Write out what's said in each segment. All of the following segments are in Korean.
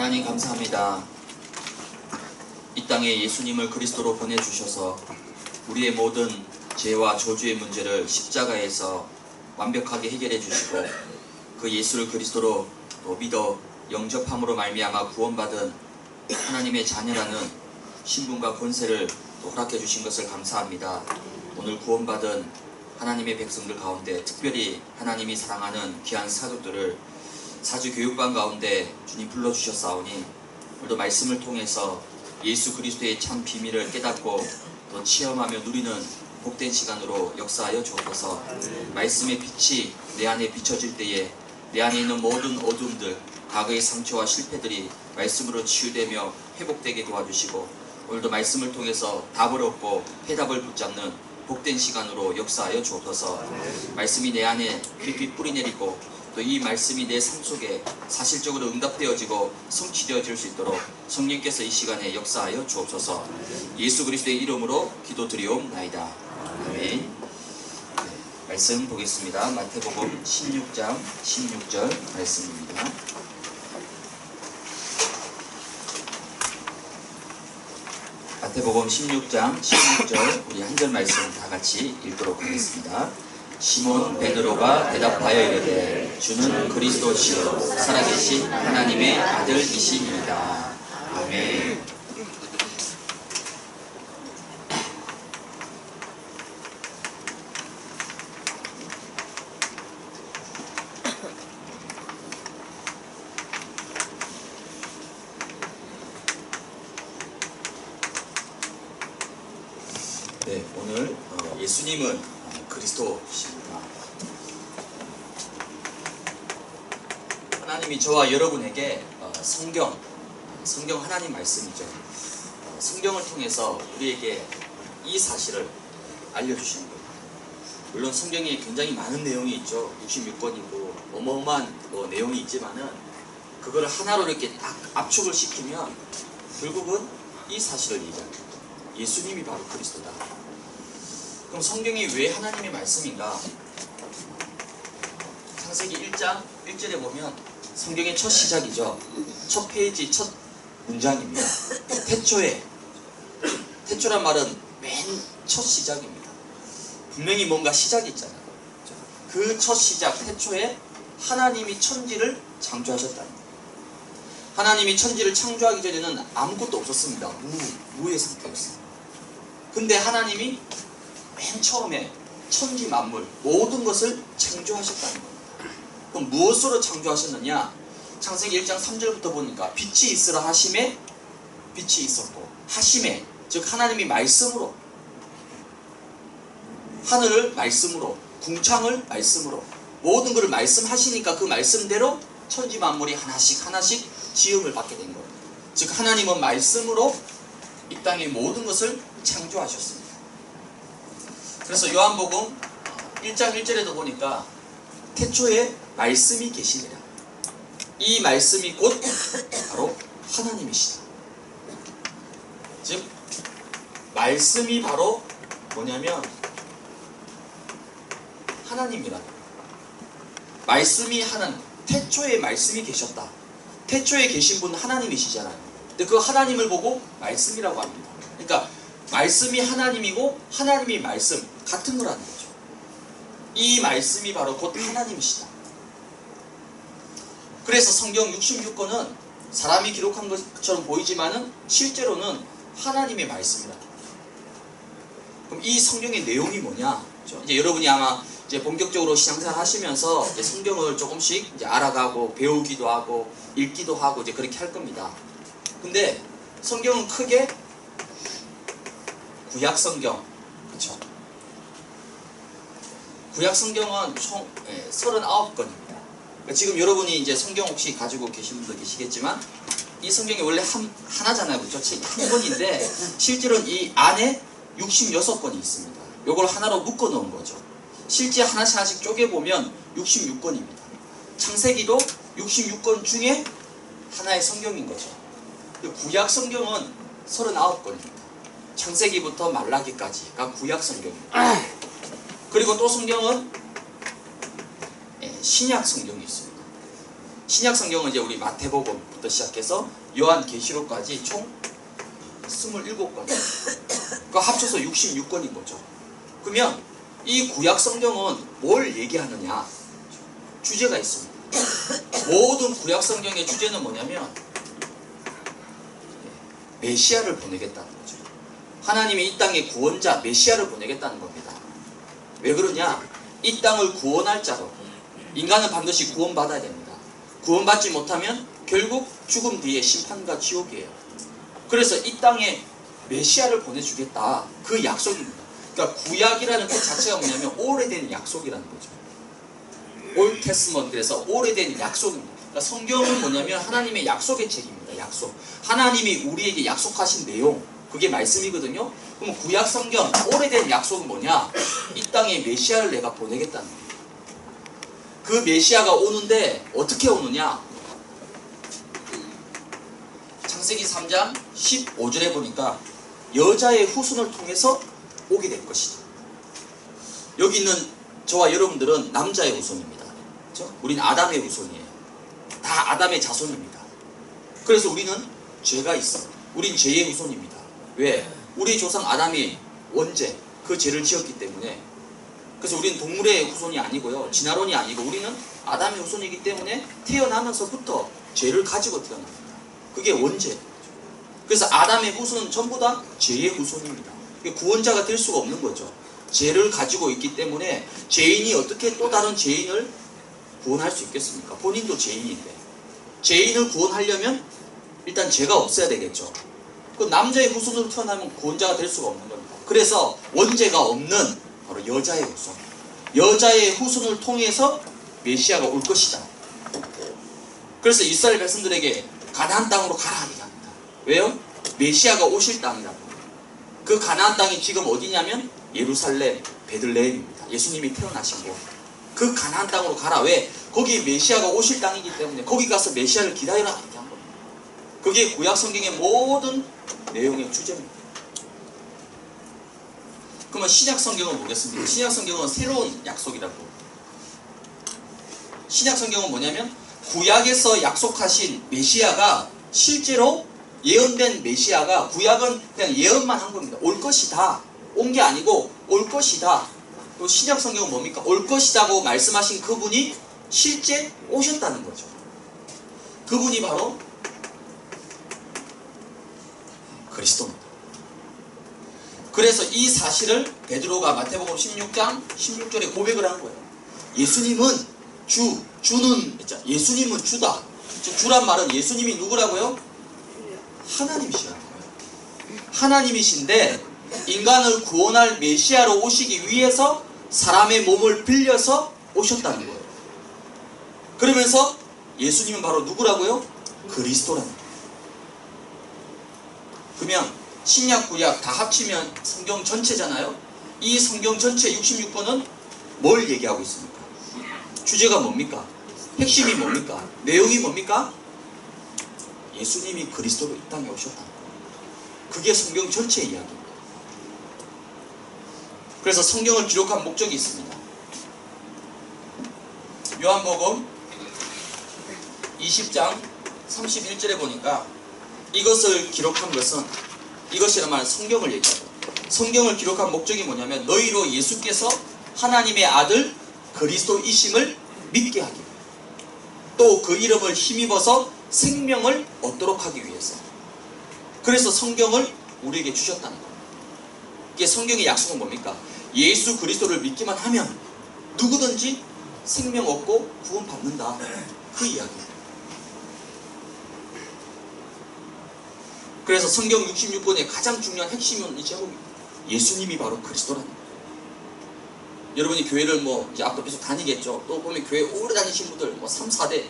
하나님 감사합니다. 이 땅에 예수님을 그리스도로 보내주셔서 우리의 모든 죄와 저주의 문제를 십자가에서 완벽하게 해결해 주시고 그 예수를 그리스도로 믿어 영접함으로 말미암아 구원받은 하나님의 자녀라는 신분과 권세를 허락해 주신 것을 감사합니다. 오늘 구원받은 하나님의 백성들 가운데 특별히 하나님이 사랑하는 귀한 사도들을 사주 교육반 가운데 주님 불러주셨사오니 오늘도 말씀을 통해서 예수 그리스도의 참 비밀을 깨닫고 또 체험하며 누리는 복된 시간으로 역사하여 주옵소서. 말씀의 빛이 내 안에 비춰질 때에 내 안에 있는 모든 어둠들, 과거의 상처와 실패들이 말씀으로 치유되며 회복되게 도와주시고 오늘도 말씀을 통해서 답을 얻고 해답을 붙잡는 복된 시간으로 역사하여 주옵소서. 말씀이 내 안에 깊이 뿌리내리고 또 이 말씀이 내 삶 속에 사실적으로 응답되어지고 성취되어질 수 있도록 성령께서 이 시간에 역사하여 주옵소서. 예수 그리스도의 이름으로 기도드리옵나이다. 아멘. 말씀 보겠습니다. 마태복음 16장 16절 말씀입니다. 마태복음 16장 16절 우리 한 절 말씀 다 같이 읽도록 하겠습니다. 시몬 베드로가 대답하여 이르되 주는 그리스도시요 살아계신 하나님의 아들이시니이다. 아멘. 네, 오늘 예수님은 그리스도십니다. 하나님이 저와 여러분에게 성경 하나님 말씀이죠. 성경을 통해서 우리에게 이 사실을 알려주시는 겁니다. 물론 성경에 굉장히 많은 내용이 있죠. 66권이고 어마어마한 내용이 있지만은 그걸 하나로 이렇게 딱 압축을 시키면 결국은 이 사실을 얘기합니다. 예수님이 바로 그리스도다. 그럼 성경이 왜 하나님의 말씀인가? 창세기 1장 1절에 보면 성경의 첫 시작이죠. 첫 페이지 첫 문장입니다. 태초란 말은 맨 첫 시작입니다. 분명히 뭔가 시작이 있잖아요. 그 첫 시작 태초에 하나님이 천지를 창조하셨다는 거예요. 하나님이 천지를 창조하기 전에는 아무것도 없었습니다. 무의 상태였어요. 근데 하나님이 맨 처음에 천지 만물 모든 것을 창조하셨다는 겁니다. 그럼 무엇으로 창조하셨느냐? 창세기 1장 3절부터 보니까 빛이 있으라 하심에 빛이 있었고 하심에 즉 하나님이 말씀으로 하늘을 말씀으로 궁창을 말씀으로 모든 것을 말씀하시니까 그 말씀대로 천지 만물이 하나씩 지음을 받게 된 거예요. 즉 하나님은 말씀으로 이 땅의 모든 것을 창조하셨습니다. 그래서 요한복음 1장 1절에도 보니까 태초에 말씀이 계시니라. 이 말씀이 곧 바로 하나님이시다. 즉 말씀이 바로 뭐냐면 하나님이라는 거예요. 말씀이 하나님, 태초에 말씀이 계셨다. 태초에 계신 분은 하나님이시잖아요. 근데 그 하나님을 보고 말씀이라고 합니다. 그러니까 말씀이 하나님이고 하나님이 말씀 같은 거라는 거죠. 이 말씀이 바로 곧 하나님이시다. 그래서 성경 66권은 사람이 기록한 것처럼 보이지만은 실제로는 하나님의 말씀이다. 그럼 이 성경의 내용이 뭐냐? 이제 여러분이 아마 이제 본격적으로 신앙생활 하시면서 이제 성경을 조금씩 이제 알아가고 배우기도 하고 읽기도 하고 이제 그렇게 할 겁니다. 근데 성경은 크게 구약 성경, 그렇죠? 구약 성경은 총 39권입니다. 지금 여러분이 이제 성경 혹시 가지고 계신 분도 계시겠지만 이 성경이 원래 하나잖아요, 그렇죠? 한 권인데 실제로는 이 안에 66권이 있습니다. 이걸 하나로 묶어 놓은 거죠. 실제 하나씩 쪼개보면 66권입니다. 창세기도 66권 중에 하나의 성경인 거죠. 구약 성경은 39권입니다. 창세기부터 말라기까지가 구약 성경입니다. 그리고 또 성경은 신약 성경이 있습니다. 신약 성경은 이제 우리 마태복음부터 시작해서 요한계시록까지 총 27권. 그 합쳐서 66권인 거죠. 그러면 이 구약 성경은 뭘 얘기하느냐? 주제가 있습니다. 모든 구약 성경의 주제는 뭐냐면 메시아를 보내겠다는 거죠. 하나님이 이 땅에 구원자 메시아를 보내겠다는 겁니다. 왜 그러냐? 이 땅을 구원할 자로 인간은 반드시 구원받아야 됩니다. 구원받지 못하면 결국 죽음 뒤에 심판과 지옥이에요. 그래서 이 땅에 메시아를 보내주겠다. 그 약속입니다. 그러니까 구약이라는 뜻 자체가 뭐냐면 오래된 약속이라는 거죠. 올 테스먼트, 그래서 오래된 약속입니다. 그러니까 성경은 뭐냐면 하나님의 약속의 책입니다. 약속. 하나님이 우리에게 약속하신 내용, 그게 말씀이거든요. 그럼 구약 성경 오래된 약속은 뭐냐? 이 땅에 메시아를 내가 보내겠다는 거예요. 그 메시아가 오는데 어떻게 오느냐? 창세기 3장 15절에 보니까 여자의 후손을 통해서 오게 될 것이다. 여기 있는 저와 여러분들은 남자의 후손입니다. 그렇죠? 우린 아담의 후손이에요. 다 아담의 자손입니다. 그래서 우리는 죄가 있어. 우린 죄의 후손입니다. 왜? 우리 조상 아담이 원죄, 그 죄를 지었기 때문에. 그래서 우리는 동물의 후손이 아니고요. 진화론이 아니고 우리는 아담의 후손이기 때문에 태어나면서부터 죄를 가지고 태어납니다. 그게 원죄. 그래서 아담의 후손은 전부 다 죄의 후손입니다. 구원자가 될 수가 없는 거죠. 죄를 가지고 있기 때문에 죄인이 어떻게 또 다른 죄인을 구원할 수 있겠습니까? 본인도 죄인인데. 죄인을 구원하려면 일단 죄가 없어야 되겠죠. 그 남자의 후손으로 태어나면 구원자가 될 수가 없는 겁니다. 그래서 원죄가 없는 바로 여자의 후손. 여자의 후손을 통해서 메시아가 올 것이다. 그래서 이스라엘 백성들에게 가나안 땅으로 가라 얘기합니다. 왜요? 메시아가 오실 땅이라고. 그 가나안 땅이 지금 어디냐면 예루살렘, 베들레헴입니다. 예수님이 태어나신 곳. 그 가나안 땅으로 가라. 왜? 거기 메시아가 오실 땅이기 때문에 거기 가서 메시아를 기다리라 얘기한 겁니다. 그게 구약 성경의 모든 내용의 주제입니다. 그러면 신약 성경은 보겠습니다. 신약 성경은 새로운 약속이라고. 신약 성경은 뭐냐면 구약에서 약속하신 메시아가 실제로 예언된 메시아가 구약은 그냥 예언만 한 겁니다. 올 것이다. 온 게 아니고 올 것이다. 또 신약 성경은 뭡니까? 올 것이다고 말씀하신 그분이 실제 오셨다는 거죠. 그분이 바로 그리스도입니다. 그래서 이 사실을 베드로가 마태복음 16장 16절에 고백을 한 거예요. 예수님은 주는 예수님은 주다. 주란 말은 예수님이 누구라고요? 하나님이시라는 거예요. 하나님이신데 인간을 구원할 메시아로 오시기 위해서 사람의 몸을 빌려서 오셨다는 거예요. 그러면서 예수님은 바로 누구라고요? 그리스도라는 거예요. 그러면 신약 구약 다 합치면 성경 전체잖아요. 이 성경 전체 66권은 뭘 얘기하고 있습니까? 주제가 뭡니까? 핵심이 뭡니까? 내용이 뭡니까? 예수님이 그리스도로 이 땅에 오셨다는 거예요. 그게 성경 전체의 이야기입니다. 그래서 성경을 기록한 목적이 있습니다. 요한복음 20장 31절에 보니까 이것을 기록한 것은 이것이란 말은 성경을 얘기하죠. 성경을 기록한 목적이 뭐냐면 너희로 예수께서 하나님의 아들 그리스도이심을 믿게 하기, 또 그 이름을 힘입어서 생명을 얻도록 하기 위해서. 그래서 성경을 우리에게 주셨다는 거예요. 이게 성경의 약속은 뭡니까? 예수 그리스도를 믿기만 하면 누구든지 생명 얻고 구원받는다. 그 이야기예요. 그래서 성경 66권의 가장 중요한 핵심은 이 제목입니다. 예수님이 바로 그리스도라는 거예요. 여러분이 교회를 이제 앞으로 계속 다니겠죠. 또 보면 교회 오래 다니신 분들 3, 4대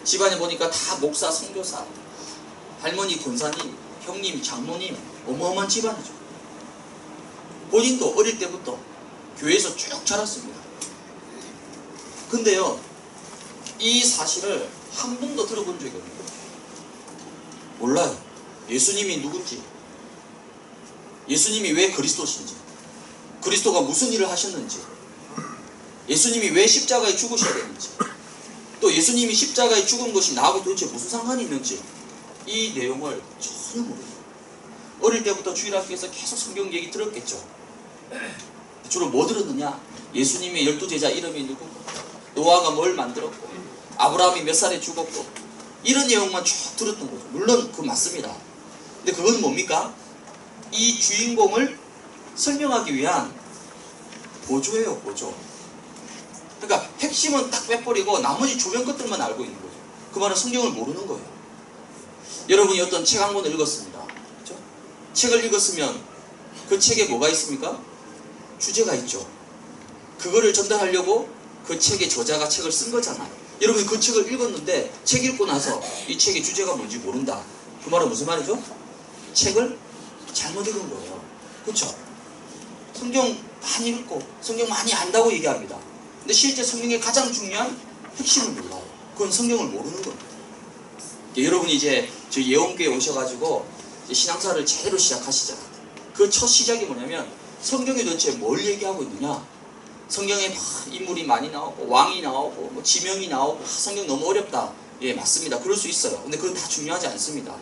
집안에 보니까 다 목사, 선교사, 할머니, 권사님, 형님, 장로님, 어마어마한 집안이죠. 본인도 어릴 때부터 교회에서 쭉 자랐습니다. 근데요, 이 사실을 한 번도 들어본 적이 없는 거예요. 몰라요. 예수님이 누군지, 예수님이 왜 그리스도신지, 그리스도가 무슨 일을 하셨는지, 예수님이 왜 십자가에 죽으셔야 되는지, 또 예수님이 십자가에 죽은 것이 나하고 도대체 무슨 상관이 있는지 이 내용을 전혀 모릅니다. 어릴 때부터 주일학교에서 계속 성경 얘기 들었겠죠. 주로 뭐 들었느냐? 예수님의 12제자 이름이 누구고, 노아가 뭘 만들었고, 아브라함이 몇 살에 죽었고, 이런 내용만 쭉 들었던 거죠. 물론 그거 맞습니다. 근데 그건 뭡니까? 이 주인공을 설명하기 위한 보조예요, 보조. 그러니까 핵심은 딱 빼버리고 나머지 주변 것들만 알고 있는 거죠. 그 말은 성경을 모르는 거예요. 여러분이 어떤 책 한 권을 읽었습니다. 그렇죠? 책을 읽었으면 그 책에 뭐가 있습니까? 주제가 있죠. 그거를 전달하려고 그 책의 저자가 책을 쓴 거잖아요. 여러분이 그 책을 읽었는데 책 읽고 나서 이 책의 주제가 뭔지 모른다. 그 말은 무슨 말이죠? 책을 잘못 읽은 거예요. 그렇죠? 성경 많이 읽고 성경 많이 안다고 얘기합니다. 근데 실제 성경의 가장 중요한 핵심을 몰라요. 그건 성경을 모르는 겁니다. 여러분이 이제 저희 예원교회 오셔가지고 이제 신앙사를 제대로 시작하시잖아요. 그 첫 시작이 뭐냐면 성경이 도대체 뭘 얘기하고 있느냐? 성경에 막 인물이 많이 나오고 왕이 나오고 뭐 지명이 나오고 성경 너무 어렵다. 예, 맞습니다. 그럴 수 있어요. 근데 그건 다 중요하지 않습니다.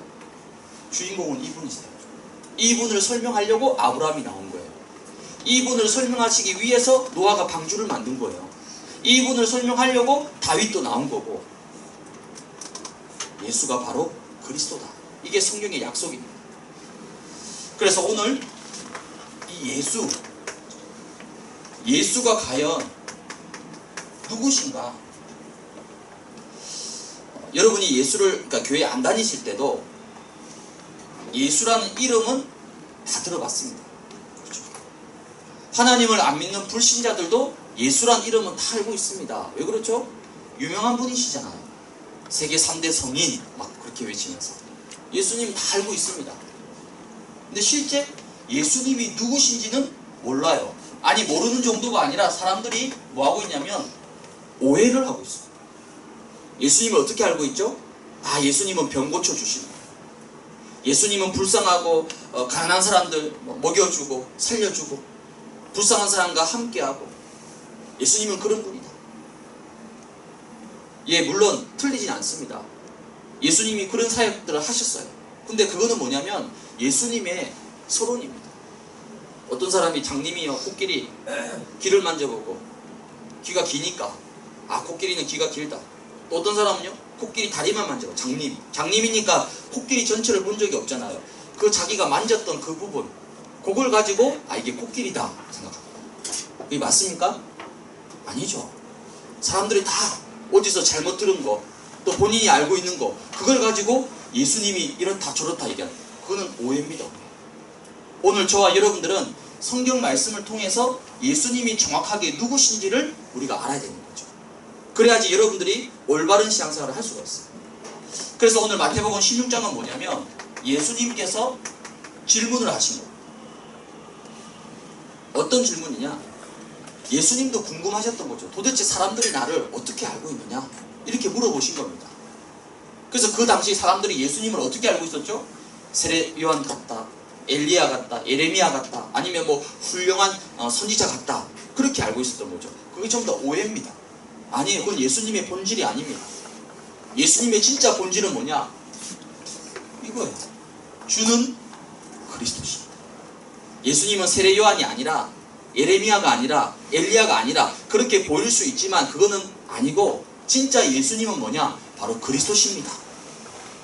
주인공은 이분이세요. 이분을 설명하려고 아브라함이 나온 거예요. 이분을 설명하시기 위해서 노아가 방주를 만든 거예요. 이분을 설명하려고 다윗도 나온 거고, 예수가 바로 그리스도다. 이게 성경의 약속입니다. 그래서 오늘 이 예수가 과연 누구신가? 여러분이 예수를, 그러니까 교회 안 다니실 때도 예수라는 이름은 다 들어봤습니다. 그렇죠? 하나님을 안 믿는 불신자들도 예수라는 이름은 다 알고 있습니다. 왜 그렇죠? 유명한 분이시잖아요. 세계 3대 성인 막 그렇게 외치면서 예수님 다 알고 있습니다. 근데 실제 예수님이 누구신지는 몰라요. 아니, 모르는 정도가 아니라 사람들이 뭐하고 있냐면 오해를 하고 있어요. 예수님을 어떻게 알고 있죠? 아, 예수님은 병 고쳐주시는, 예수님은 불쌍하고 가난한 사람들 먹여주고 살려주고 불쌍한 사람과 함께하고, 예수님은 그런 분이다. 예, 물론 틀리진 않습니다. 예수님이 그런 사역들을 하셨어요. 근데 그거는 뭐냐면 예수님의 서론입니다. 어떤 사람이 장님이요 코끼리 귀를 만져보고 귀가 기니까 아, 코끼리는 귀가 길다. 또 어떤 사람은요 코끼리 다리만 만져봐. 장님이니까 코끼리 전체를 본 적이 없잖아요. 그 자기가 만졌던 그 부분, 그걸 가지고 아, 이게 코끼리다 생각합니다. 이게 맞습니까? 아니죠. 사람들이 다 어디서 잘못 들은 거, 또 본인이 알고 있는 거, 그걸 가지고 예수님이 이렇다 저렇다 얘기하는, 그거는 오해입니다. 오늘 저와 여러분들은 성경 말씀을 통해서 예수님이 정확하게 누구신지를 우리가 알아야 되는 거죠. 그래야지 여러분들이 올바른 신앙생활을 할 수가 있어요. 그래서 오늘 마태복음 16장은 뭐냐면 예수님께서 질문을 하신 거예요. 어떤 질문이냐? 예수님도 궁금하셨던 거죠. 도대체 사람들이 나를 어떻게 알고 있느냐? 이렇게 물어보신 겁니다. 그래서 그 당시 사람들이 예수님을 어떻게 알고 있었죠? 세례 요한 같다, 엘리야 같다, 예레미야 같다, 아니면 뭐 훌륭한 선지자 같다, 그렇게 알고 있었던 거죠. 그게 전부 다 오해입니다. 아니에요. 그건 예수님의 본질이 아닙니다. 예수님의 진짜 본질은 뭐냐? 이거예요. 주는 그리스도십니다. 예수님은 세례 요한이 아니라, 예레미야가 아니라, 엘리야가 아니라 그렇게 보일 수 있지만 그거는 아니고, 진짜 예수님은 뭐냐? 바로 그리스도십니다.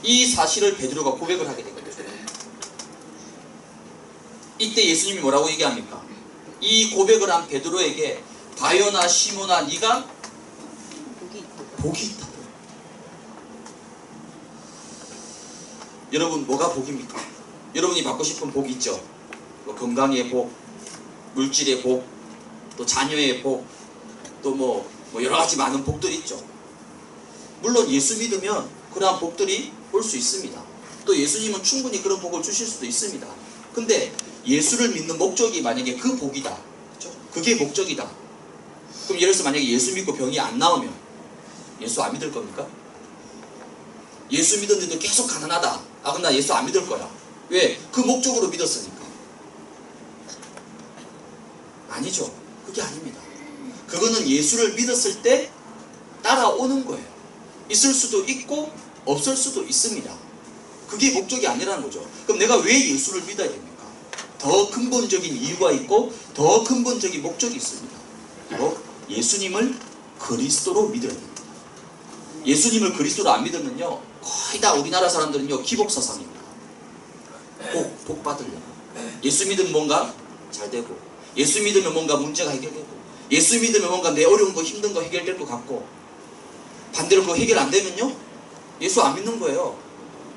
이 사실을 베드로가 고백을 하게 된 거죠. 이때 예수님이 뭐라고 얘기합니까? 이 고백을 한 베드로에게 바요나 시모나 네가 복이 있다. 여러분, 뭐가 복입니까? 여러분이 받고 싶은 복 있죠? 뭐 건강의 복, 물질의 복, 또 자녀의 복, 또 뭐 여러 가지 많은 복들이 있죠. 물론 예수 믿으면 그러한 복들이 올 수 있습니다. 또 예수님은 충분히 그런 복을 주실 수도 있습니다. 근데 예수를 믿는 목적이 만약에 그 복이다, 그렇죠? 그게 목적이다. 그럼 예를 들어서 만약에 예수 믿고 병이 안 나오면 예수 안 믿을 겁니까? 예수 믿었는데도 계속 가난하다. 아, 그럼 나 예수 안 믿을 거야. 왜? 그 목적으로 믿었으니까. 아니죠. 그게 아닙니다. 그거는 예수를 믿었을 때 따라오는 거예요. 있을 수도 있고 없을 수도 있습니다. 그게 목적이 아니라는 거죠. 그럼 내가 왜 예수를 믿어야 됩니까? 더 근본적인 이유가 있고 더 근본적인 목적이 있습니다. 바로 예수님을 그리스도로 믿어야 됩니다. 예수님을 그리스도로 안 믿으면요, 거의 다 우리나라 사람들은요, 기복사상입니다. 복 받으려고. 예수 믿으면 뭔가 잘 되고, 예수 믿으면 뭔가 문제가 해결되고, 예수 믿으면 뭔가 내 어려운 거 힘든 거 해결될 것 같고, 반대로 그거 해결 안 되면요, 예수 안 믿는 거예요.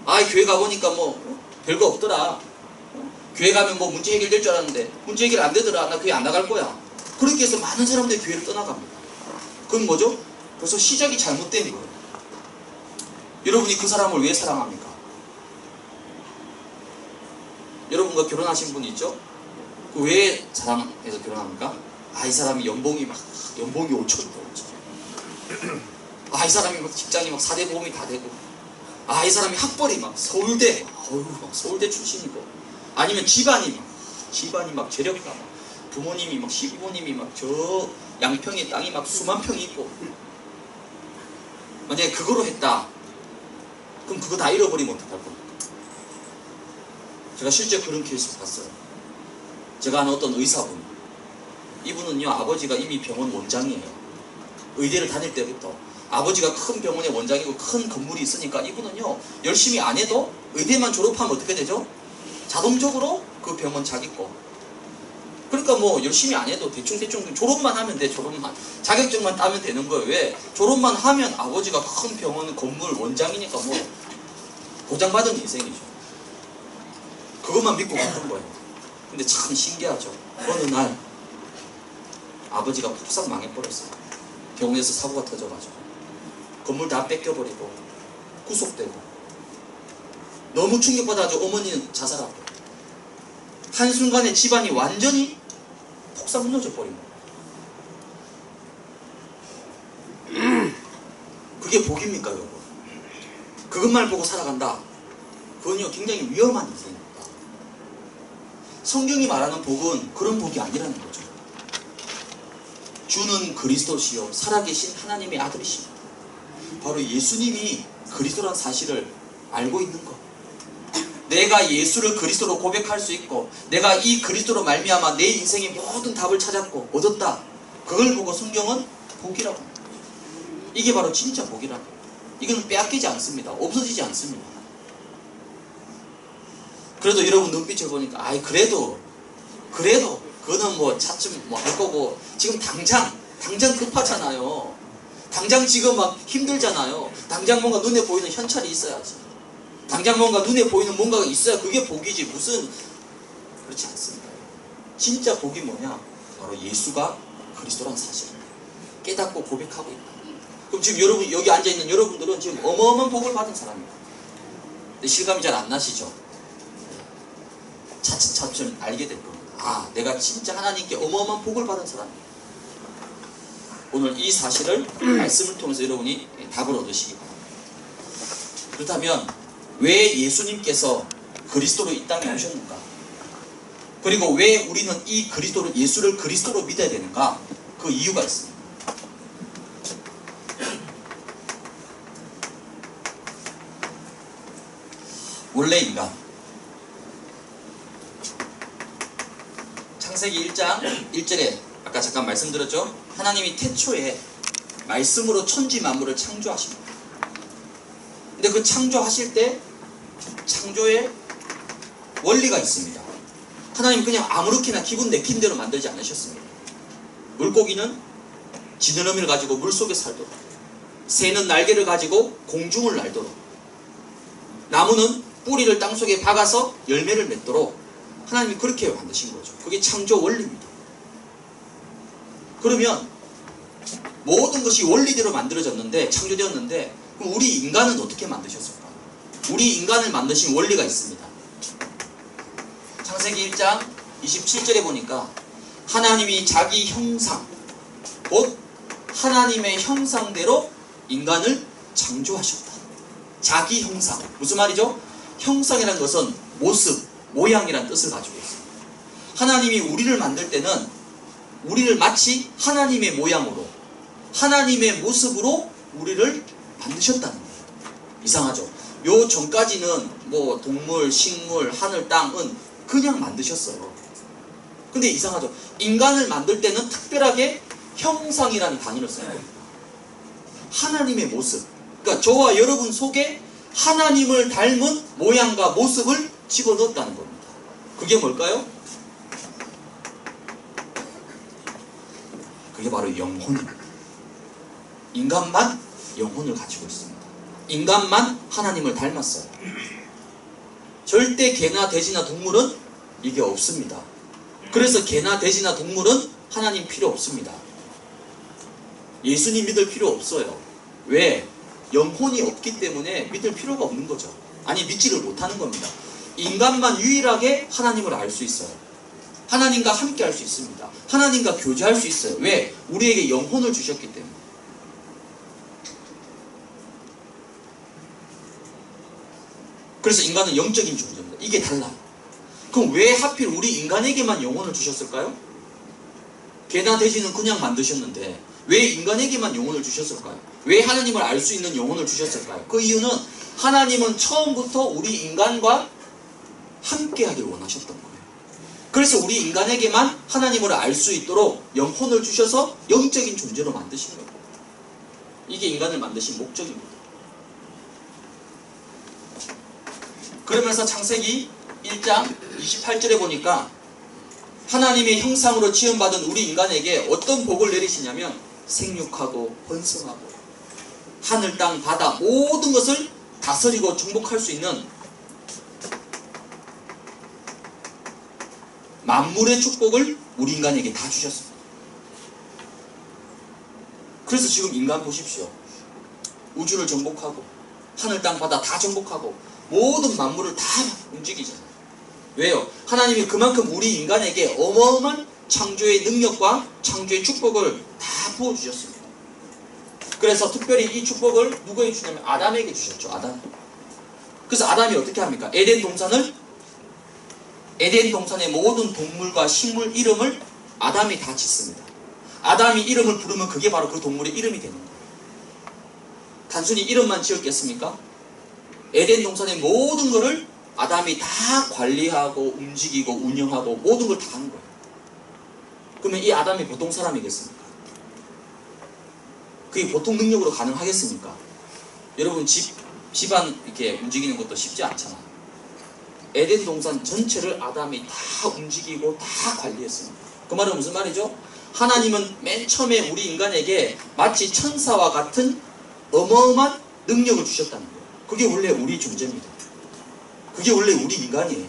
아, 교회 가보니까 뭐 별거 없더라. 교회 가면 뭐 문제 해결될 줄 알았는데 문제 해결 안 되더라. 나 교회 안 나갈 거야. 그렇게 해서 많은 사람들이 교회를 떠나갑니다. 그건 뭐죠? 벌써 시작이 잘못된 거예요. 여러분이 그 사람을 왜 사랑합니까? 여러분과 결혼하신 분이 있죠? 그 왜 사랑해서 결혼합니까? 아, 이 사람이 연봉이 5천도. 아, 이 사람이 막 직장이 막 4대 보험이 다 되고, 아, 이 사람이 학벌이 막 서울대, 막 서울대 출신이고, 아니면 집안이 막 재력가, 부모님이 막 시부모님이 막 저 양평에 땅이 막 수만 평이 있고, 만약에 그거로 했다, 그럼 그거 다 잃어버리면 어떡할 겁니까? 제가 실제 그런 케이스 봤어요. 제가 아는 어떤 의사분, 이분은요, 아버지가 이미 병원 원장이에요. 의대를 다닐 때부터 아버지가 큰 병원의 원장이고 큰 건물이 있으니까 이분은요, 열심히 안 해도 의대만 졸업하면 어떻게 되죠? 자동적으로 그 병원 자기 거. 그러니까 뭐 열심히 안 해도 대충 졸업만 하면 돼. 졸업만, 자격증만 따면 되는 거예요. 왜? 졸업만 하면 아버지가 큰 병원 건물 원장이니까 뭐 보장받은 인생이죠. 그것만 믿고 갔던 거예요. 근데 참 신기하죠. 어느 날 아버지가 폭삭 망해버렸어요. 병원에서 사고가 터져가지고 건물 다 뺏겨버리고 구속되고, 너무 충격받아가지고 어머니는 자살하고, 한순간에 집안이 완전히 폭삭 무너져 버린 거예요. 그게 복입니까, 여러분? 그것만 보고 살아간다, 그건요 굉장히 위험한 인생입니다. 성경이 말하는 복은 그런 복이 아니라는 거죠. 주는 그리스도시요 살아계신 하나님의 아들이십니다. 바로 예수님이 그리스도라는 사실을 알고 있는 것, 내가 예수를 그리스도로 고백할 수 있고, 내가 이 그리스도로 말미암아 내 인생의 모든 답을 찾았고 얻었다, 그걸 보고 성경은 복이라고 합니다. 이게 바로 진짜 복이라고. 이건 빼앗기지 않습니다. 없어지지 않습니다. 그래도 여러분 눈빛을 보니까, 아이 그래도 그거는 뭐 차츰 뭐 할 거고, 지금 당장 급하잖아요. 당장 지금 막 힘들잖아요. 당장 뭔가 눈에 보이는 현찰이 있어야지. 당장 뭔가 눈에 보이는 뭔가가 있어야 그게 복이지. 무슨, 그렇지 않습니다. 진짜 복이 뭐냐? 바로 예수가 그리스도라는 사실을 깨닫고 고백하고 있다. 그럼 지금 여러분, 여기 앉아있는 여러분들은 지금 어마어마한 복을 받은 사람입니다. 근데 실감이 잘 안 나시죠? 차츰 알게 될 겁니다. 아, 내가 진짜 하나님께 어마어마한 복을 받은 사람이에요. 오늘 이 사실을 말씀을 통해서 여러분이 답을 얻으시기 바랍니다. 그렇다면 왜 예수님께서 그리스도로 이 땅에 오셨는가? 그리고 왜 우리는 이 예수를 그리스도로 믿어야 되는가? 그 이유가 있습니다. 원래 인간, 창세기 1장 1절에 아까 잠깐 말씀드렸죠? 하나님이 태초에 말씀으로 천지 만물을 창조하십니다. 근데 그 창조하실 때 창조의 원리가 있습니다. 하나님 그냥 아무렇게나 기분 내킨 대로 만들지 않으셨습니다. 물고기는 지느러미를 가지고 물속에 살도록, 새는 날개를 가지고 공중을 날도록, 나무는 뿌리를 땅속에 박아서 열매를 맺도록 하나님이 그렇게 만드신 거죠. 그게 창조 원리입니다. 그러면 모든 것이 원리대로 만들어졌는데, 창조되었는데, 그럼 우리 인간은 어떻게 만드셨을까? 우리 인간을 만드신 원리가 있습니다. 창세기 1장 27절에 보니까 하나님이 자기 형상, 곧 하나님의 형상대로 인간을 창조하셨다. 자기 형상. 무슨 말이죠? 형상이라는 것은 모습, 모양이라는 뜻을 가지고 있습니다. 하나님이 우리를 만들 때는 우리를 마치 하나님의 모양으로, 하나님의 모습으로 우리를 만드셨다는 거예요. 이상하죠? 요 전까지는 뭐 동물, 식물, 하늘, 땅은 그냥 만드셨어요. 근데 이상하죠? 인간을 만들 때는 특별하게 형상이라는 단어를 써요. 하나님의 모습. 그러니까 저와 여러분 속에 하나님을 닮은 모양과 모습을 집어넣었다는 겁니다. 그게 뭘까요? 그게 바로 영혼입니다. 인간만 영혼을 가지고 있습니다. 인간만 하나님을 닮았어요. 절대 개나 돼지나 동물은 이게 없습니다. 그래서 개나 돼지나 동물은 하나님 필요 없습니다. 예수님 믿을 필요 없어요. 왜? 영혼이 없기 때문에 믿을 필요가 없는 거죠. 아니, 믿지를 못하는 겁니다. 인간만 유일하게 하나님을 알 수 있어요. 하나님과 함께 할 수 있습니다. 하나님과 교제할 수 있어요. 왜? 우리에게 영혼을 주셨기 때문에. 그래서 인간은 영적인 존재입니다. 이게 달라요. 그럼 왜 하필 우리 인간에게만 영혼을 주셨을까요? 개나 돼지는 그냥 만드셨는데 왜 인간에게만 영혼을 주셨을까요? 왜 하나님을 알 수 있는 영혼을 주셨을까요? 그 이유는 하나님은 처음부터 우리 인간과 함께하길 원하셨던 거예요. 그래서 우리 인간에게만 하나님을 알 수 있도록 영혼을 주셔서 영적인 존재로 만드신 거예요. 이게 인간을 만드신 목적입니다. 그러면서 창세기 1장 28절에 보니까 하나님의 형상으로 지음받은 우리 인간에게 어떤 복을 내리시냐면 생육하고 번성하고 하늘, 땅, 바다 모든 것을 다스리고 정복할 수 있는 만물의 축복을 우리 인간에게 다 주셨습니다. 그래서 지금 인간 보십시오. 우주를 정복하고 하늘, 땅, 바다 다 정복하고 모든 만물을 다 움직이잖아요. 왜요? 하나님이 그만큼 우리 인간에게 어마어마한 창조의 능력과 창조의 축복을 다 부어주셨습니다. 그래서 특별히 이 축복을 누구에게 주냐면 아담에게 주셨죠. 아담. 그래서 아담이 어떻게 합니까? 에덴 동산의 모든 동물과 식물 이름을 아담이 다 짓습니다. 아담이 이름을 부르면 그게 바로 그 동물의 이름이 되는 거예요. 단순히 이름만 지었겠습니까? 에덴 동산의 모든 것을 아담이 다 관리하고 움직이고 운영하고 모든 걸 다 하는 거예요. 그러면 이 아담이 보통 사람이겠습니까? 그게 보통 능력으로 가능하겠습니까? 여러분 집안 이렇게 움직이는 것도 쉽지 않잖아요. 에덴 동산 전체를 아담이 다 움직이고 다 관리했습니다. 그 말은 무슨 말이죠? 하나님은 맨 처음에 우리 인간에게 마치 천사와 같은 어마어마한 능력을 주셨다는 거예요. 그게 원래 우리 존재입니다. 그게 원래 우리 인간이에요.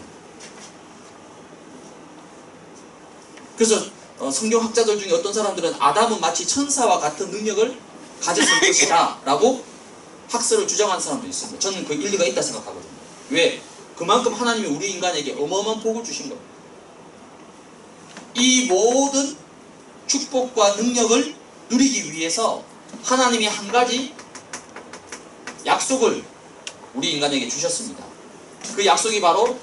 그래서 성경학자들 중에 어떤 사람들은 아담은 마치 천사와 같은 능력을 가졌을 것이다 라고 학설을 주장하는 사람도 있습니다. 저는 그 일리가 있다 생각하거든요. 왜? 그만큼 하나님이 우리 인간에게 어마어마한 복을 주신 거예요. 이 모든 축복과 능력을 누리기 위해서 하나님이 한 가지 약속을 우리 인간에게 주셨습니다. 그 약속이 바로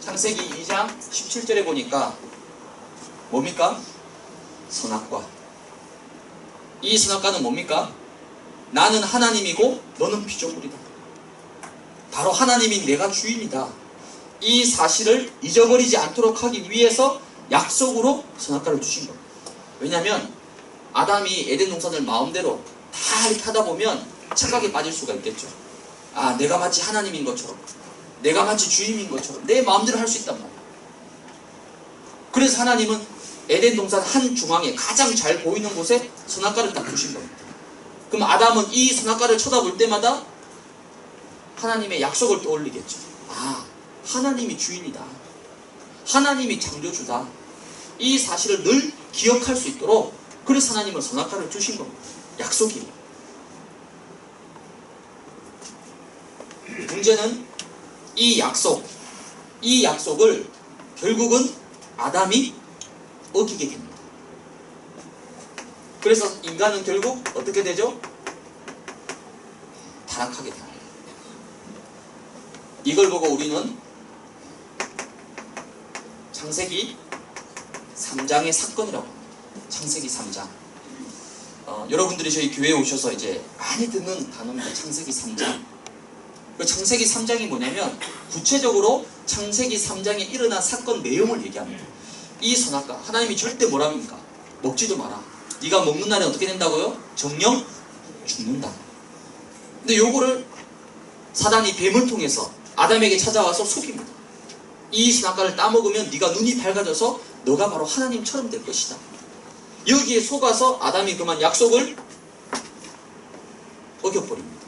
창세기 2장 17절에 보니까 뭡니까? 선악과. 이 선악과는 뭡니까? 나는 하나님이고 너는 피조물이다. 바로 하나님이 내가 주인이다. 이 사실을 잊어버리지 않도록 하기 위해서 약속으로 선악과를 주신 겁니다. 왜냐하면 아담이 에덴 동산을 마음대로 다 이렇게 하다 보면 착각에 빠질 수가 있겠죠. 아, 내가 마치 하나님인 것처럼, 내가 마치 주인인 것처럼 내 마음대로 할 수 있단 말이야. 그래서 하나님은 에덴 동산 한 중앙에 가장 잘 보이는 곳에 선악과를 딱 주신 겁니다. 그럼 아담은 이 선악과를 쳐다볼 때마다 하나님의 약속을 떠올리겠죠. 아, 하나님이 주인이다. 하나님이 창조주다. 이 사실을 늘 기억할 수 있도록 그래서 하나님은 선악과를 주신 겁니다. 약속이에요. 문제는 이 약속을 결국은 아담이 어기게 됩니다. 그래서 인간은 결국 어떻게 되죠? 타락하게 됩니다. 이걸 보고 우리는 창세기 3장의 사건이라고 합니다. 창세기 3장. 여러분들이 저희 교회에 오셔서 이제 많이 듣는 단어입니다. 창세기 3장. 그 창세기 3장이 뭐냐면 구체적으로 창세기 3장에 일어난 사건 내용을 얘기합니다. 이 선악과 하나님이 절대 뭐라 합니까? 먹지도 마라. 네가 먹는 날에 어떻게 된다고요? 정령 죽는다. 근데 요거를 사단이 뱀을 통해서 아담에게 찾아와서 속입니다. 이 선악과를 따먹으면 네가 눈이 밝아져서 너가 바로 하나님처럼 될 것이다. 여기에 속아서 아담이 그만 약속을 어겨버립니다.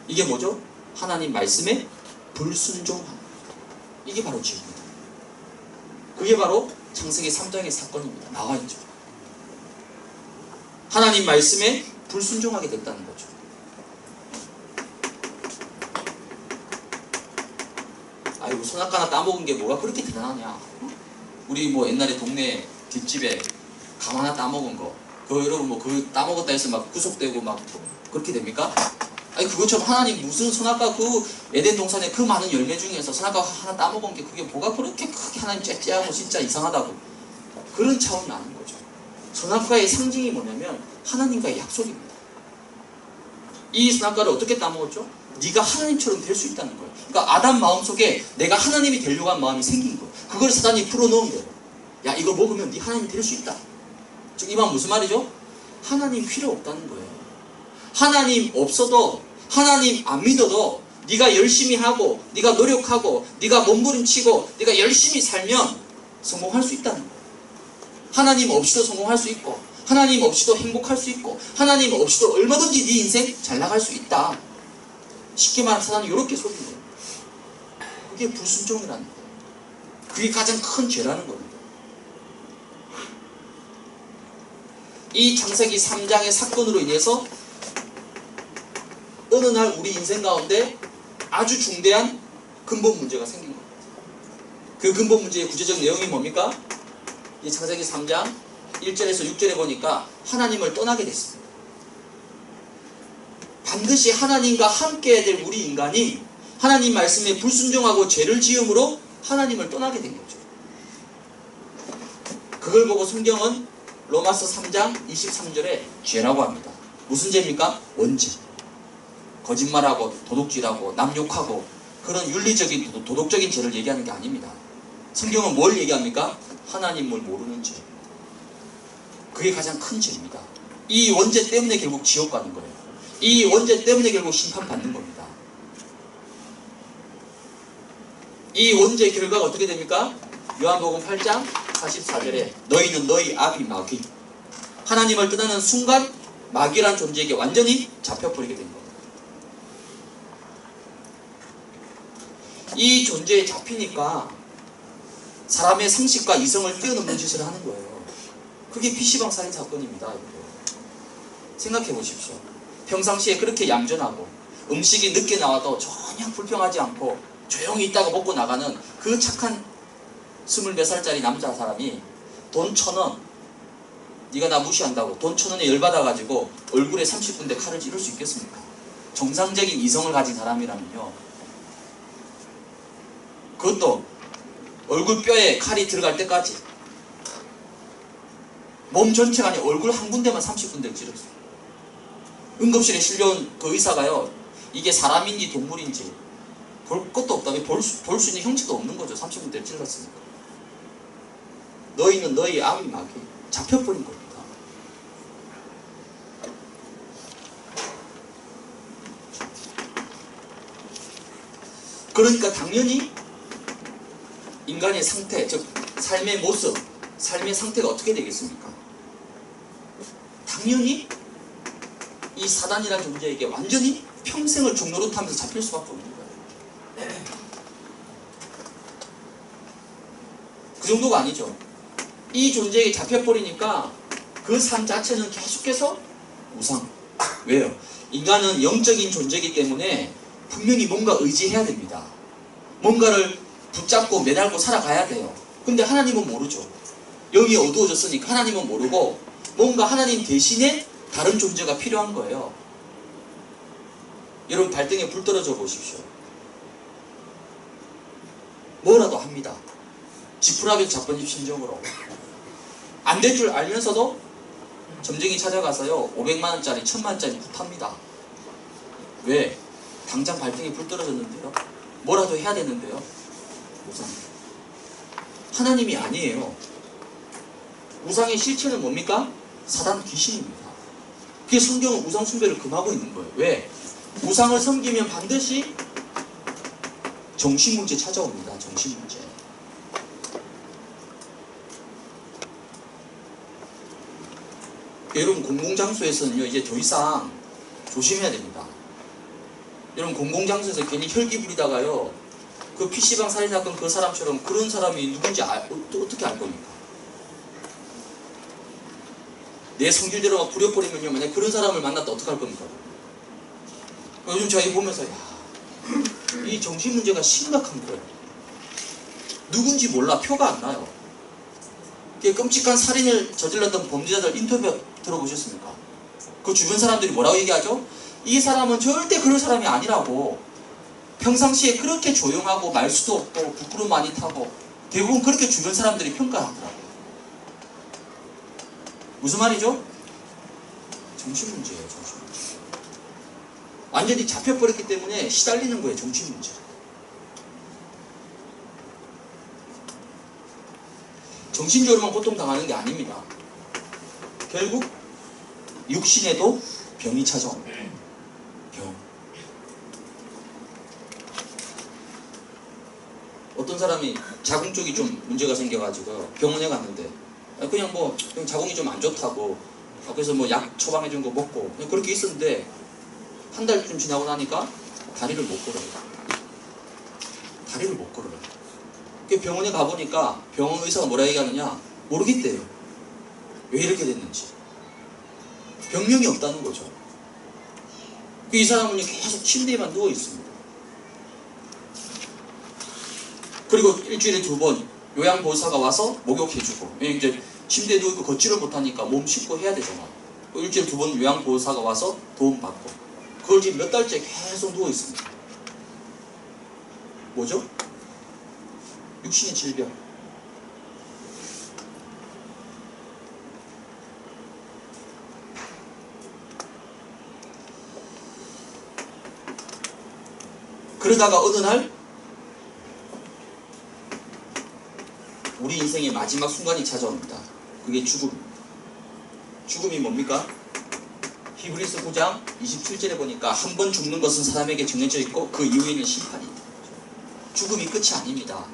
이게 뭐죠? 하나님 말씀에 불순종하는 것. 이게 바로 죄입니다. 그게 바로 창세기 3장의 사건입니다. 나와있죠. 하나님 말씀에 불순종하게 됐다는 거죠. 아이고 선악과 하나 따먹은 게 뭐가 그렇게 대단하냐. 우리 뭐 옛날에 동네 뒷집에 감 하나 따먹은 거 그거 여러분 뭐 그 따먹었다 해서 막 구속되고 막 그렇게 됩니까? 아니 그것처럼 하나님 무슨 선악과 그 에덴 동산의 그 많은 열매 중에서 선악과 하나 따먹은 게 그게 뭐가 그렇게 크게 하나님 째째하고 진짜 이상하다고 그런 차원이 아닌 거죠. 선악과의 상징이 뭐냐면 하나님과의 약속입니다. 이 선악과를 어떻게 따먹었죠? 네가 하나님처럼 될 수 있다는 거예요. 그러니까 아담 마음속에 내가 하나님이 되려고 한 마음이 생긴 거예요. 그걸 사단이 풀어놓은 거예요. 야 이거 먹으면 네 하나님이 될 수 있다. 즉 이 말 무슨 말이죠? 하나님 필요 없다는 거예요. 하나님 없어도 하나님 안 믿어도 네가 열심히 하고 네가 노력하고 네가 몸부림치고 네가 열심히 살면 성공할 수 있다는 거예요. 하나님 없이도 성공할 수 있고 하나님 없이도 행복할 수 있고 하나님 없이도 얼마든지 네 인생 잘 나갈 수 있다. 쉽게 말하면 사단이 이렇게 속인 거예요. 그게 불순종이라는 거예요. 그게 가장 큰 죄라는 겁니다. 이 창세기 3장의 사건으로 인해서 어느 날 우리 인생 가운데 아주 중대한 근본 문제가 생긴 겁니다. 그 근본 문제의 구체적 내용이 뭡니까? 이 창세기 3장 1절에서 6절에 보니까 하나님을 떠나게 됐습니다. 반드시 하나님과 함께 해야 될 우리 인간이 하나님 말씀에 불순종하고 죄를 지음으로 하나님을 떠나게 된 거죠. 그걸 보고 성경은 로마서 3장 23절에 죄라고 합니다. 무슨 죄입니까? 원죄. 거짓말하고 도둑질하고 남욕하고 그런 윤리적인 도덕적인 죄를 얘기하는 게 아닙니다. 성경은 뭘 얘기합니까? 하나님을 모르는 죄. 그게 가장 큰 죄입니다. 이 원죄 때문에 결국 지옥 가는 거예요. 이 원죄 때문에 결국 심판받는 겁니다. 이 원죄의 결과가 어떻게 됩니까? 요한복음 8장 44절에 너희는 너희 아비 마귀 하나님을 떠나는 순간 마귀란 존재에게 완전히 잡혀버리게 된 겁니다. 이 존재에 잡히니까 사람의 상식과 이성을 뛰어넘는 짓을 하는 거예요. 그게 PC방 살인 사건입니다. 생각해 보십시오. 평상시에 그렇게 얌전하고 음식이 늦게 나와도 전혀 불평하지 않고 조용히 있다가 먹고 나가는 그 착한 20몇 살짜리 남자 사람이 돈 1,000원 네가 나 무시한다고 돈 1,000원에 열받아가지고 얼굴에 30군데 칼을 찌를 수 있겠습니까? 정상적인 이성을 가진 사람이라면요. 그것도 얼굴 뼈에 칼이 들어갈 때까지 몸 전체가 아니라 얼굴 한 군데만 30군데를 찌르었어요. 응급실에 실려온 그 의사가요. 이게 사람인지 동물인지 볼 것도 없다. 볼 수 있는 형체도 없는 거죠. 30군데를 찔렀으니까. 너희는 너희 아비 마귀 잡혀버린 겁니다. 그러니까 당연히 인간의 상태, 즉 삶의 모습, 삶의 상태가 어떻게 되겠습니까? 당연히 이 사단이라는 존재에게 완전히 평생을 종노릇하면서 잡힐 수밖에 없는 거예요. 그 정도가 아니죠. 이 존재에게 잡혀버리니까 그 삶 자체는 계속해서 우상. 왜요? 인간은 영적인 존재이기 때문에 분명히 뭔가 의지해야 됩니다. 뭔가를 붙잡고 매달고 살아가야 돼요. 근데 하나님은 모르죠. 영이 어두워졌으니까 하나님은 모르고 뭔가 하나님 대신에 다른 존재가 필요한 거예요. 여러분 발등에 불 떨어져 보십시오. 뭐라도 합니다. 지푸라기 자빠진 심정으로. 안 될 줄 알면서도 점쟁이 찾아가서요 500만원짜리 1000만원짜리 굿합니다. 왜? 당장 발등에 불 떨어졌는데요. 뭐라도 해야 되는데요. 우상. 하나님이 아니에요. 우상의 실체는 뭡니까? 사단 귀신입니다. 그게 성경은 우상 숭배를 금하고 있는 거예요. 왜? 우상을 섬기면 반드시 정신문제 찾아옵니다. 정신문제. 여러분 공공장소에서는요 이제 더 이상 조심해야 됩니다. 여러분 공공장소에서 괜히 혈기 부리다가요 그 PC방 살인사건 그 사람처럼 그런 사람이 누군지 어떻게 알 겁니까? 내 성질대로 막 부려버리면요 만약 그런 사람을 만났다 어떡할 겁니까? 요즘 제가 이거 보면서 이 정신문제가 심각한 거예요. 누군지 몰라. 표가 안 나요. 끔찍한 살인을 저질렀던 범죄자들 인터뷰 들어보셨습니까? 그 주변 사람들이 뭐라고 얘기하죠? 이 사람은 절대 그럴 사람이 아니라고. 평상시에 그렇게 조용하고 말수도 없고 부끄러움 많이 타고 대부분 그렇게 주변 사람들이 평가하더라고요. 무슨 말이죠? 정신문제예요. 정신문제. 완전히 잡혀버렸기 때문에 시달리는 거예요. 정신문제. 정신적으로만 고통당하는 게 아닙니다. 결국 육신에도 병이 찾아옵니다. 병. 어떤 사람이 자궁 쪽이 좀 문제가 생겨가지고 병원에 갔는데 그냥 자궁이 좀 안 좋다고 그래서 뭐 약 처방해준 거 먹고 그냥 그렇게 있었는데 한 달쯤 지나고 나니까 다리를 못 걸어요. 다리를 못 걸어요. 병원에 가보니까 병원 의사가 뭐라 얘기하느냐 모르겠대요. 왜 이렇게 됐는지. 병명이 없다는 거죠. 이 사람은 계속 침대에만 누워 있습니다. 그리고 일주일에 2번 요양보호사가 와서 목욕해주고 이제 침대에 누워있고 걷지를 못하니까 몸 씻고 해야 되잖아. 일주일에 2번 요양보호사가 와서 도움받고 그걸 지금 몇 달째 계속 누워 있습니다. 뭐죠? 육신의 질병. 그러다가 어느 날 우리 인생의 마지막 순간이 찾아옵니다. 그게 죽음입니다. 죽음이 뭡니까? 히브리서 9장 27절에 보니까 한 번 죽는 것은 사람에게 정해져 있고 그 이후에는 심판입니다. 죽음이 끝이 아닙니다.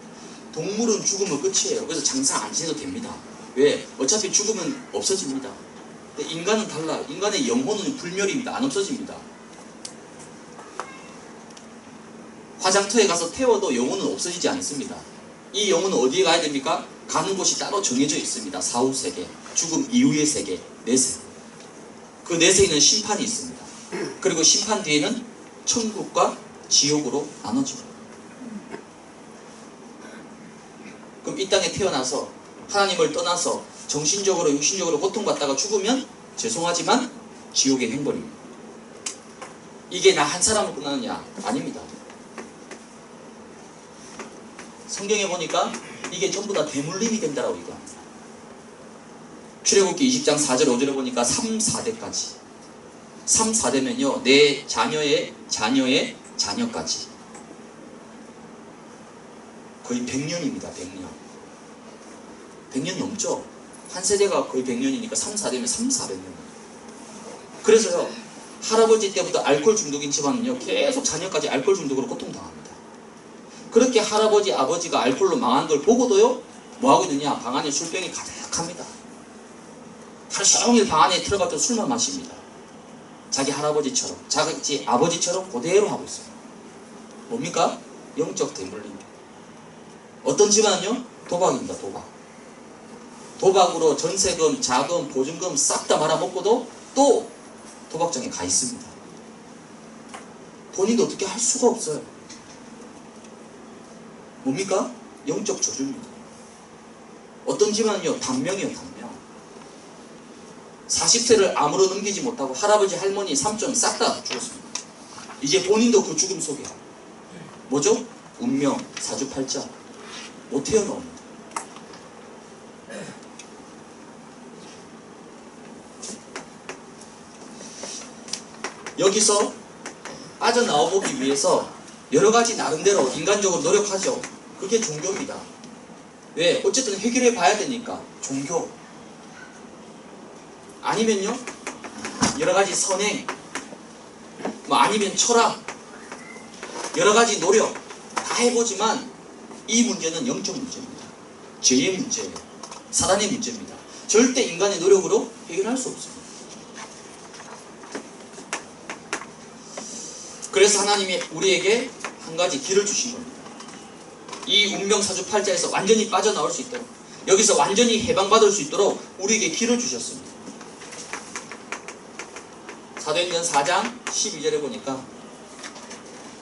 동물은 죽으면 끝이에요. 그래서 장사 안 지내도 됩니다. 왜? 어차피 죽으면 없어집니다. 근데 인간은 달라요. 인간의 영혼은 불멸입니다. 안 없어집니다. 화장터에 가서 태워도 영혼은 없어지지 않습니다. 이 영혼은 어디에 가야 됩니까? 가는 곳이 따로 정해져 있습니다. 사후세계, 죽음 이후의 세계, 내세. 그 내세에는 심판이 있습니다. 그리고 심판 뒤에는 천국과 지옥으로 나눠집니다. 그럼 이 땅에 태어나서 하나님을 떠나서 정신적으로 육신적으로 고통받다가 죽으면 죄송하지만 지옥의 행벌입니다. 이게 나 한 사람으로 끝나느냐? 아닙니다. 성경에 보니까 이게 전부 다 대물림이 된다라고 얘기합니다. 출애굽기 20장 4절 5절에 보니까 3, 4대까지 3, 4대면요 내 자녀의 자녀의 자녀까지 거의 100년입니다. 100년 100년 넘죠. 한 세대가 거의 100년이니까 3, 4대면 3, 400년. 그래서요 할아버지 때부터 알코올 중독인 집안은요 계속 자녀까지 알코올 중독으로 고통당합니다. 그렇게 할아버지 아버지가 알코올로 망한 걸 보고도요 뭐하고 있느냐? 방 안에 술병이 가득합니다. 하루 종일 방 안에 들어가서 술만 마십니다. 자기 할아버지처럼 자기 아버지처럼 그대로 하고 있어요. 뭡니까? 영적 대물림. 어떤 집안은요? 도박입니다. 도박. 도박으로 전세금, 자금, 보증금 싹 다 말아먹고도 또 도박장에 가 있습니다. 본인도 어떻게 할 수가 없어요. 뭡니까? 영적 저주입니다. 어떤 집안은요 단명이에요. 단명. 40세를 암으로 넘기지 못하고 할아버지 할머니 삼촌 싹 다 죽었습니다. 이제 본인도 그 죽음 속에 뭐죠? 운명 사주팔자 못 태어나옵니다. 거기서 빠져나오기 위해서 여러 가지 나름대로 인간적으로 노력하죠. 그게 종교입니다. 왜? 어쨌든 해결해 봐야 되니까. 종교. 아니면요, 여러 가지 선행, 뭐 아니면 철학, 여러 가지 노력 다 해보지만 이 문제는 영적 문제입니다. 죄의 문제예요. 사단의 문제입니다. 절대 인간의 노력으로 해결할 수 없습니다. 그래서 하나님이 우리에게 한 가지 길을 주신 겁니다. 이 운명사주 팔자에서 완전히 빠져나올 수 있도록, 여기서 완전히 해방받을 수 있도록 우리에게 길을 주셨습니다. 사도행전 4장 12절에 보니까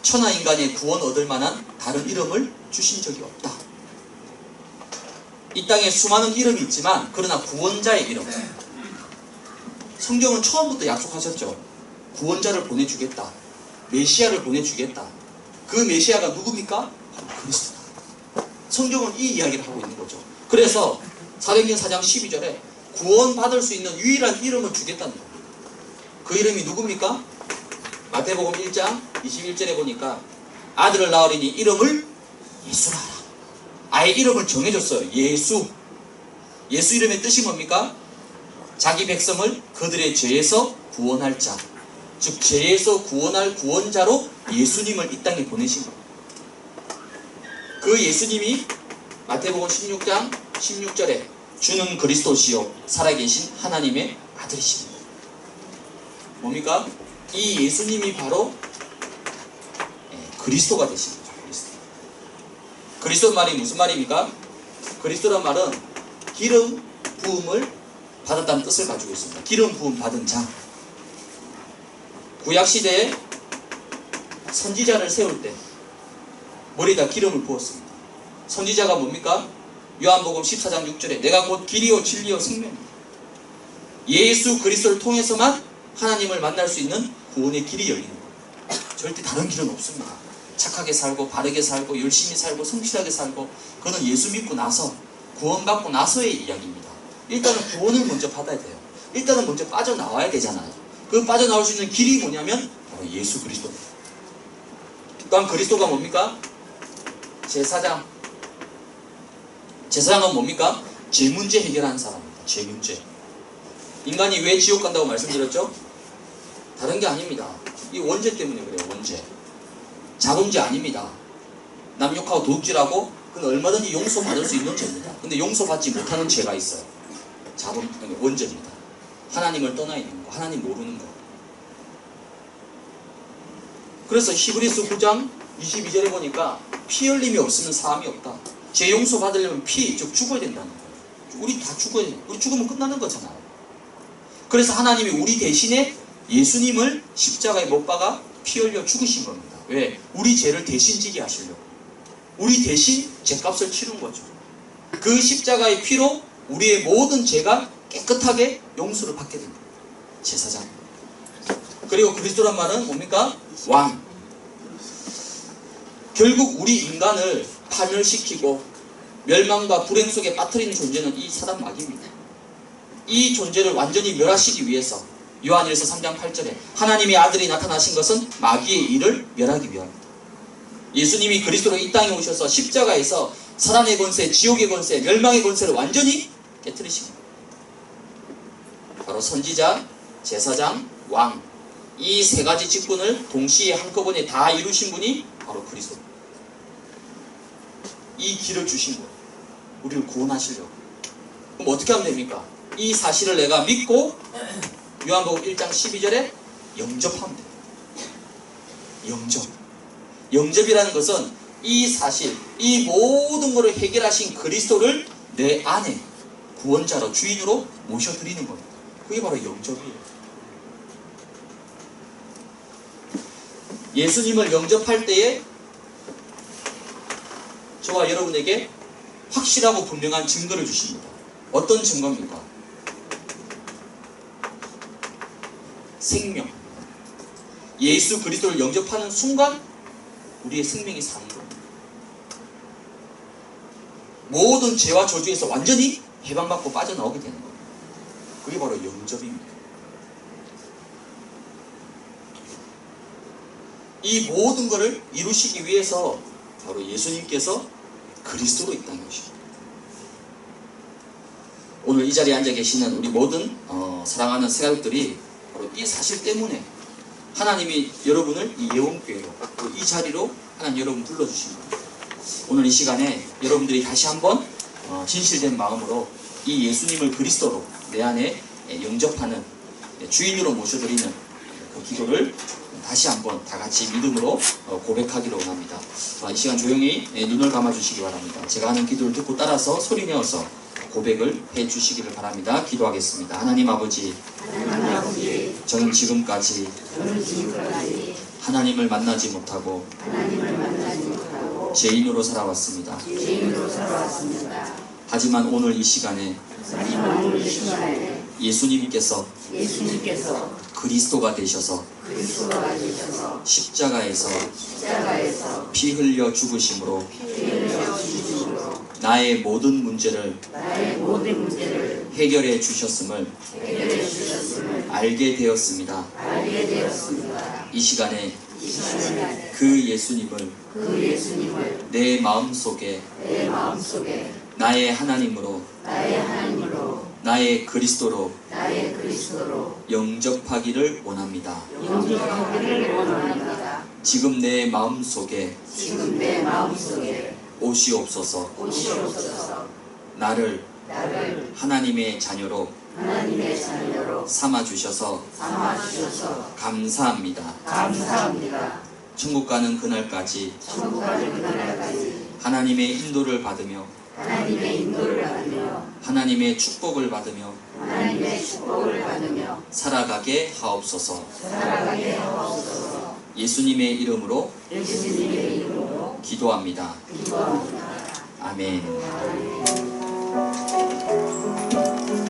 천하인간의 구원 얻을 만한 다른 이름을 주신 적이 없다. 이 땅에 수많은 이름이 있지만 그러나 구원자의 이름, 성경은 처음부터 약속하셨죠. 구원자를 보내주겠다. 메시아를 보내주겠다. 그 메시아가 누굽니까? 바로 그리스도다. 성경은 이 이야기를 하고 있는 거죠. 그래서 사도행전 4장 12절에 구원받을 수 있는 유일한 이름을 주겠다는 거예요. 그 이름이 누굽니까? 마태복음 1장 21절에 보니까 아들을 낳으리니 이름을 예수라 하라. 아예 이름을 정해줬어요. 예수. 예수 이름의 뜻이 뭡니까? 자기 백성을 그들의 죄에서 구원할 자, 즉 죄에서 구원할 구원자로 예수님을 이 땅에 보내신 겁니다. 그 예수님이 마태복음 16장 16절에 주는 그리스도시요 살아계신 하나님의 아들이십니다. 뭡니까? 이 예수님이 바로 그리스도가 되신 거죠. 그리스도 말이 무슨 말입니까? 그리스도란 말은 기름 부음을 받았다는 뜻을 가지고 있습니다. 기름 부음 받은 자. 구약시대에 선지자를 세울 때 머리에다 기름을 부었습니다. 선지자가 뭡니까? 요한복음 14장 6절에 내가 곧 길이요 진리요 생명입니다. 예수 그리스도를 통해서만 하나님을 만날 수 있는 구원의 길이 열리는 거예요. 절대 다른 길은 없습니다. 착하게 살고 바르게 살고 열심히 살고 성실하게 살고, 그거는 예수 믿고 나서 구원받고 나서의 이야기입니다. 일단은 구원을 먼저 받아야 돼요. 일단은 먼저 빠져나와야 되잖아요. 그 빠져나올 수 있는 길이 뭐냐면 바로 예수 그리스도. 또한 그리스도가 뭡니까? 제사장. 제사장은 뭡니까? 죄 문제 해결하는 사람입니다. 죄 문제. 인간이 왜 지옥 간다고 말씀드렸죠? 다른 게 아닙니다. 이 원죄 때문에 그래요. 원죄. 자범죄 아닙니다. 남욕하고 도둑질하고 그건 얼마든지 용서받을 수 있는 죄입니다. 근데 용서받지 못하는 죄가 있어요. 원죄입니다. 하나님을 떠나 있는 거, 하나님 모르는 거. 그래서 히브리서 9장 22절에 보니까 피 흘림이 없으면 사함이 없다. 죄 용서 받으려면 피, 즉 죽어야 된다는 거예요. 우리 다 죽어야 돼요. 우리 죽으면 끝나는 거잖아요. 그래서 하나님이 우리 대신에 예수님을 십자가에 못 박아 피 흘려 죽으신 겁니다. 왜? 우리 죄를 대신 지게 하시려고. 우리 대신 죄값을 치른 거죠. 그 십자가의 피로 우리의 모든 죄가 깨끗하게 용서를 받게 됩니다. 제사장. 그리고 그리스도란 말은 뭡니까? 왕. 결국 우리 인간을 파멸시키고 멸망과 불행 속에 빠뜨리는 존재는 이 사단 마귀입니다. 이 존재를 완전히 멸하시기 위해서 요한일서 3장 8절에 하나님의 아들이 나타나신 것은 마귀의 일을 멸하기 위함이다. 예수님이 그리스도로 이 땅에 오셔서 십자가에서 사단의 권세, 지옥의 권세, 멸망의 권세를 완전히 깨뜨리십니다. 바로 선지자, 제사장, 왕, 이 세 가지 직분을 동시에 한꺼번에 다 이루신 분이 바로 그리스도. 이 길을 주신 거예요. 우리를 구원하시려고. 그럼 어떻게 하면 됩니까? 이 사실을 내가 믿고 요한복음 1장 12절에 영접하면 돼요. 영접. 영접이라는 것은 이 사실, 이 모든 것을 해결하신 그리스도를 내 안에 구원자로, 주인으로 모셔드리는 겁니다. 그게 바로 영접이에요. 예수님을 영접할 때에 저와 여러분에게 확실하고 분명한 증거를 주십니다. 어떤 증거입니까? 생명. 예수 그리스도를 영접하는 순간 우리의 생명이 사는 겁니다. 모든 죄와 저주에서 완전히 해방받고 빠져나오게 되는 겁니다. 그게 바로 영접입니다. 이 모든 것을 이루시기 위해서 바로 예수님께서 그리스도로 이 땅에 오십니다. 오늘 이 자리에 앉아 계시는 우리 모든 사랑하는 새가족들이 바로 이 사실 때문에 하나님이 여러분을 이 예원교회로 이 자리로 하나님 여러분 불러주십니다. 오늘 이 시간에 여러분들이 다시 한번 진실된 마음으로 이 예수님을 그리스도로 내 안에 영접하는 주인으로 모셔드리는 그 기도를 다시 한번 다 같이 믿음으로 고백하기로 원합니다. 이 시간 조용히 눈을 감아주시기 바랍니다. 제가 하는 기도를 듣고 따라서 소리내어서 고백을 해주시기를 바랍니다. 기도하겠습니다. 하나님 아버지, 저는 지금까지 하나님을 만나지 못하고 죄인으로 살아왔습니다. 하지만 오늘 이 시간에 예수님께서 그리스도가 되셔서 십자가에서 피 흘려 죽으심으로 나의 모든 문제를 해결해 주셨음을 알게 되었습니다. 이 시간에 그 예수님을 내 마음속에 나의 하나님으로 나의 그리스도로 영접하기를 원합니다. 지금 내 마음속에 오시옵소서. 나를 하나님의 자녀로 삼아주셔서 감사합니다. 천국 가는 그날까지 하나님의 인도를 받으며 하나님의 축복을 받으며 살아가게 하옵소서. 예수님의 이름으로 기도합니다. 아멘.